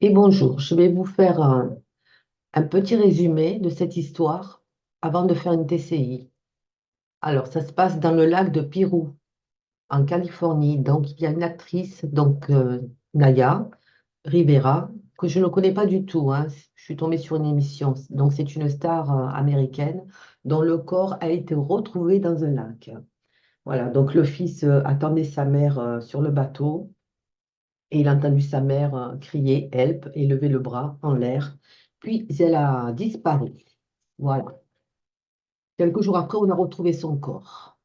Et bonjour, je vais vous faire un petit résumé de cette histoire avant de faire une TCI. Alors, ça se passe dans le lac de Pirou, en Californie. Donc, il y a une actrice, Naya Rivera, que je ne connais pas du tout, hein. Je suis tombée sur une émission. Donc, c'est une star américaine dont le corps a été retrouvé dans un lac. Voilà, donc le fils attendait sa mère sur le bateau. Et il a entendu sa mère crier Help et lever le bras en l'air. Puis elle a disparu. Voilà. Quelques jours après, on a retrouvé son corps.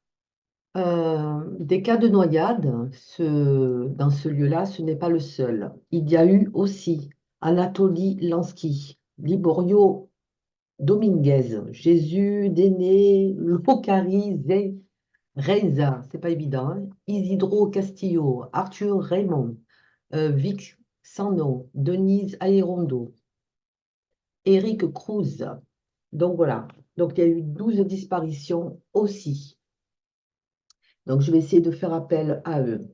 Des cas de noyade, dans ce lieu-là, ce n'est pas le seul. Il y a eu aussi Anatoly Lansky, Liborio Dominguez, Jésus Déné Locari Reza, c'est pas évident, hein, Isidro Castillo, Arthur Raymond, Vic Sano, Denise Aérondo, Eric Cruz. Donc voilà. Donc il y a eu 12 disparitions aussi. Donc je vais essayer de faire appel à eux.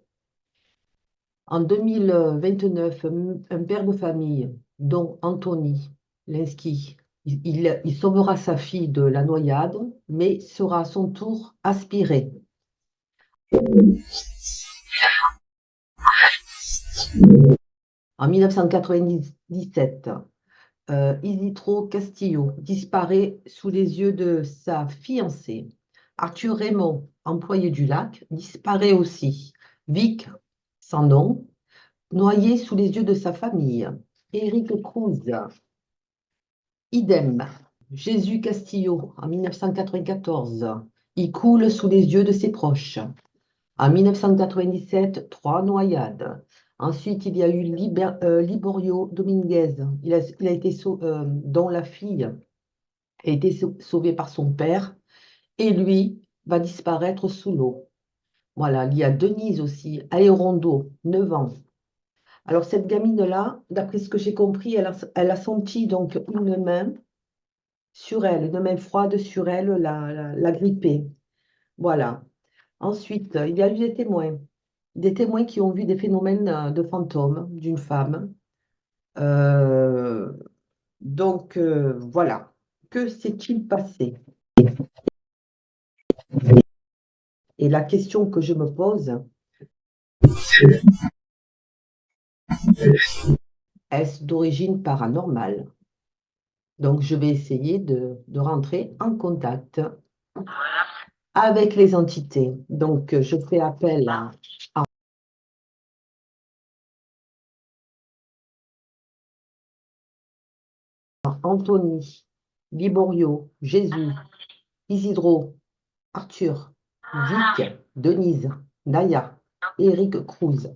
En 2029, un père de famille, dont Anthony Lenski, il sauvera sa fille de la noyade, mais sera à son tour aspiré. En 1997, Isidro Castillo disparaît sous les yeux de sa fiancée. Arthur Raymond, employé du lac, disparaît aussi. Vic, sans nom, noyé sous les yeux de sa famille. Eric Cruz, idem. Jésus Castillo, en 1994, il coule sous les yeux de ses proches. En 1997, trois noyades. Ensuite, il y a eu Liborio Dominguez, il a été dont la fille a été sauvée par son père, et lui va disparaître sous l'eau. Voilà, il y a Denise aussi, Aérondo, 9 ans. Alors, cette gamine-là, d'après ce que j'ai compris, elle a senti donc une main sur elle, une main froide sur elle, la gripper. Voilà. Ensuite, il y a eu des témoins qui ont vu des phénomènes de fantômes d'une femme. Euh, voilà. Que s'est-il passé? Et la question que je me pose, est-ce d'origine paranormale? Donc, je vais essayer de rentrer en contact avec les entités. Donc, je fais appel à Anthony, Liborio, Jésus, Isidro, Arthur, Vic, Denise, Naya, Eric Cruz.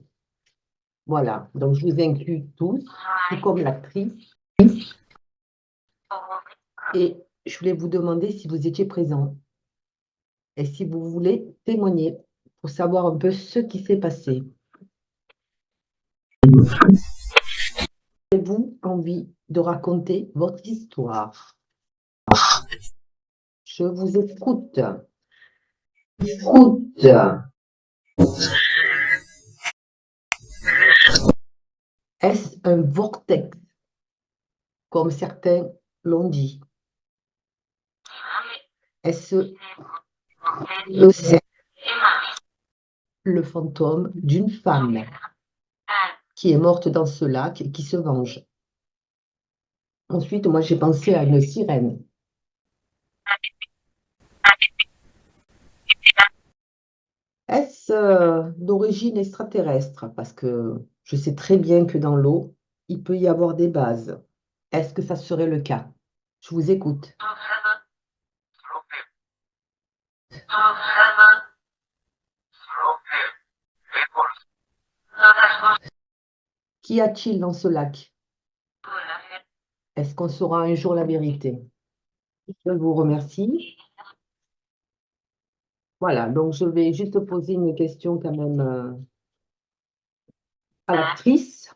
Voilà, donc je vous inclus tous, tout comme l'actrice. Et je voulais vous demander si vous étiez présents et si vous voulez témoigner pour savoir un peu ce qui s'est passé. Avez-vous envie de raconter votre histoire? Je vous écoute. Écoute. Est-ce un vortex, comme certains l'ont dit? Est-ce le fantôme d'une femme qui est morte dans ce lac et qui se venge? Ensuite, moi, j'ai pensé à une sirène. Est-ce d'origine extraterrestre? Parce que je sais très bien que dans l'eau, il peut y avoir des bases. Est-ce que ça serait le cas? Je vous écoute. Qu'y a-t-il dans ce lac? Est-ce qu'on saura un jour la vérité? Je vous remercie. Voilà, donc je vais juste poser une question quand même à l'actrice.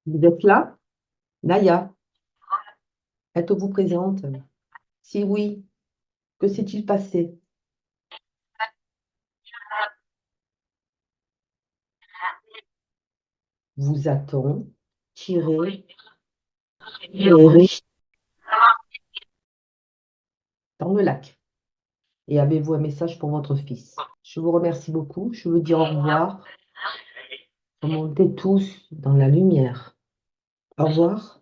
Vous êtes là? Naya, êtes-vous présente? Si oui, que s'est-il passé? Vous a-t-on tiré le riz dans le lac. Et avez-vous un message pour votre fils? Je vous remercie beaucoup. Je vous dis au revoir. Remontez tous dans la lumière. Au revoir.